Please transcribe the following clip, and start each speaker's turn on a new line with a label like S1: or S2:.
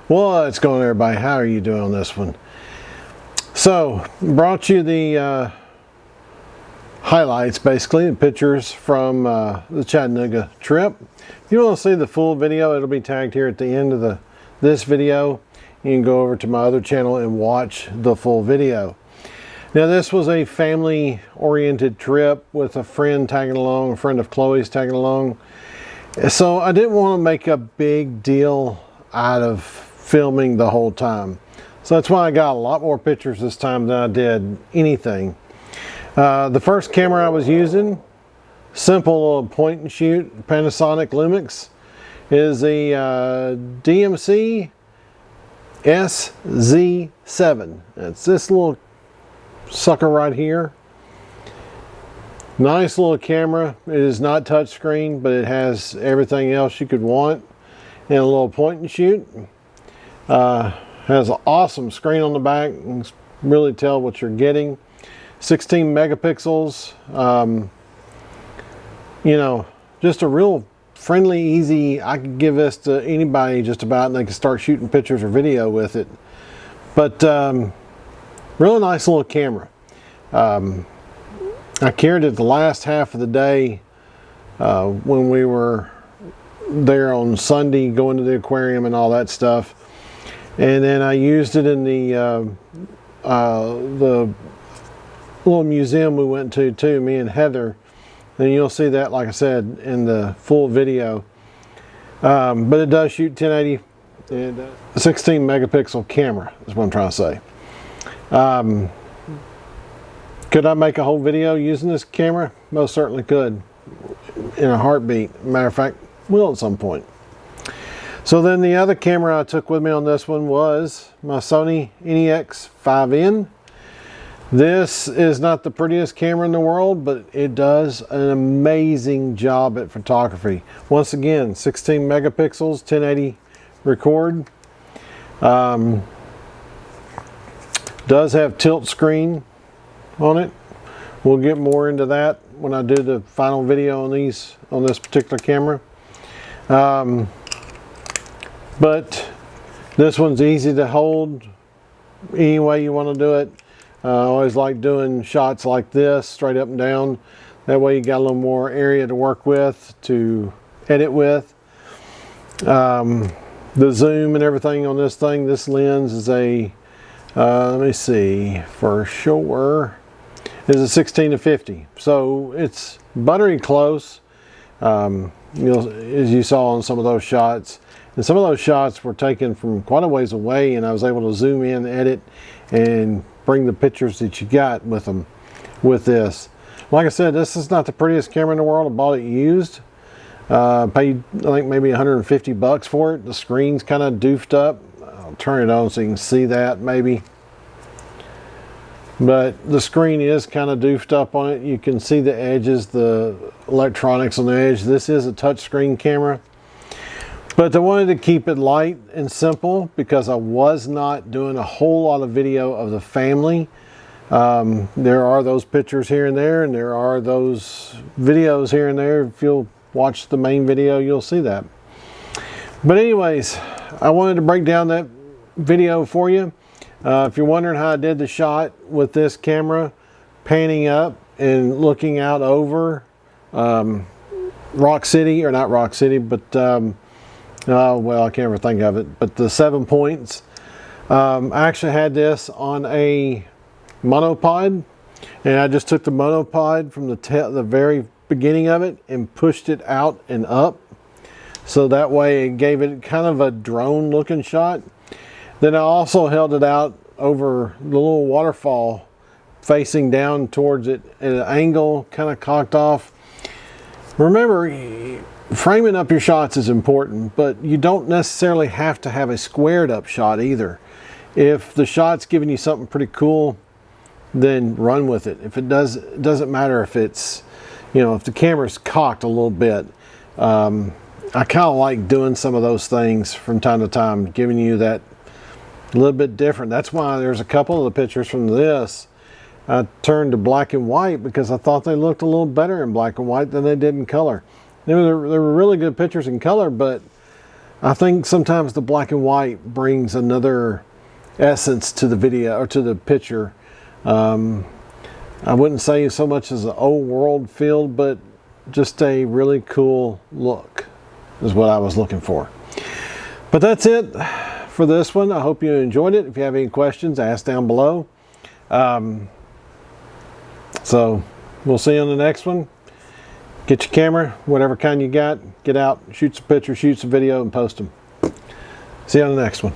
S1: What's going on, everybody? How are you doing on this one? So, brought you the highlights, basically, the pictures from the Chattanooga trip. If you want to see the full video, it'll be tagged here at the end of this video. You can go over to my other channel and watch the full video. Now, this was a family-oriented trip with a friend tagging along, a friend of Chloe's tagging along. So, I didn't want to make a big deal out of filming the whole time. So that's why I got a lot more pictures this time than I did anything. The first camera I was using, simple little point and shoot Panasonic LUMIX, is a DMC SZ7. It's this little sucker right here. Nice little camera. It is not touchscreen, but it has everything else you could want in a little point and shoot. Has an awesome screen on the back. You can really tell what you're getting. 16 megapixels. You know, just a real friendly, easy. I could give this to anybody just about, and they can start shooting pictures or video with it. But really nice little camera. I carried it the last half of the day when we were there on Sunday, going to the aquarium and all that stuff. And then I used it in the little museum we went to too, me and Heather. And you'll see that, like I said, in the full video. But it does shoot 1080 and 16 megapixel camera is what I'm trying to say. Could I make a whole video using this camera? Most certainly could, in a heartbeat. Matter of fact, will at some point. So then the other camera I took with me on this one was my Sony NEX-5N. This is not the prettiest camera in the world, but it does an amazing job at photography. Once again, 16 megapixels, 1080 record. Does have tilt screen on it. We'll get more into that when I do the final video on this particular camera. But this one's easy to hold any way you want to do it. I always like doing shots like this, straight up and down. That way you got a little more area to work with, to edit with. The zoom and everything on this thing, this lens is a, let me see, for sure, is a 16-50. So it's buttery close, as you saw on some of those shots. And some of those shots were taken from quite a ways away, and I was able to zoom in, edit, and bring the pictures that you got with them with this. Like I said, this is not the prettiest camera in the world. I bought it used. Paid, I think, maybe 150 bucks for it. The screen's kind of doofed up. I'll turn it on so you can see that maybe. But the screen is kind of doofed up on it. You can see the edges, the electronics on the edge. This is a touchscreen camera. But I wanted to keep it light and simple because I was not doing a whole lot of video of the family. There are those pictures here and there, and there are those videos here and there. If you'll watch the main video, you'll see that. But anyways, I wanted to break down that video for you. If you're wondering how I did the shot with this camera, panning up and looking out over Rock City, or not Rock City, but well, I can't ever think of it, but the 7 Points. I actually had this on a monopod, and I just took the monopod from the very beginning of it and pushed it out and up, so that way it gave it kind of a drone looking shot. Then I also held it out over the little waterfall facing down towards it at an angle, kind of cocked off. Remember, framing up your shots is important, but you don't necessarily have to have a squared up shot either. If the shot's giving you something pretty cool, then run with it. If it doesn't matter if it's, you know, if the camera's cocked a little bit. I kind of like doing some of those things from time to time, giving you that a little bit different. That's why there's a couple of the pictures from this I turned to black and white, because I thought they looked a little better in black and white than they did in color. They were really good pictures in color, but I think sometimes the black and white brings another essence to the video or to the picture. I wouldn't say so much as an old world feel, but just a really cool look is what I was looking for. But that's it for this one. I hope you enjoyed it. If you have any questions, ask down below. So we'll see you on the next one. Get your camera, whatever kind you got, get out, shoot some pictures, shoot some video, and post them. See you on the next one.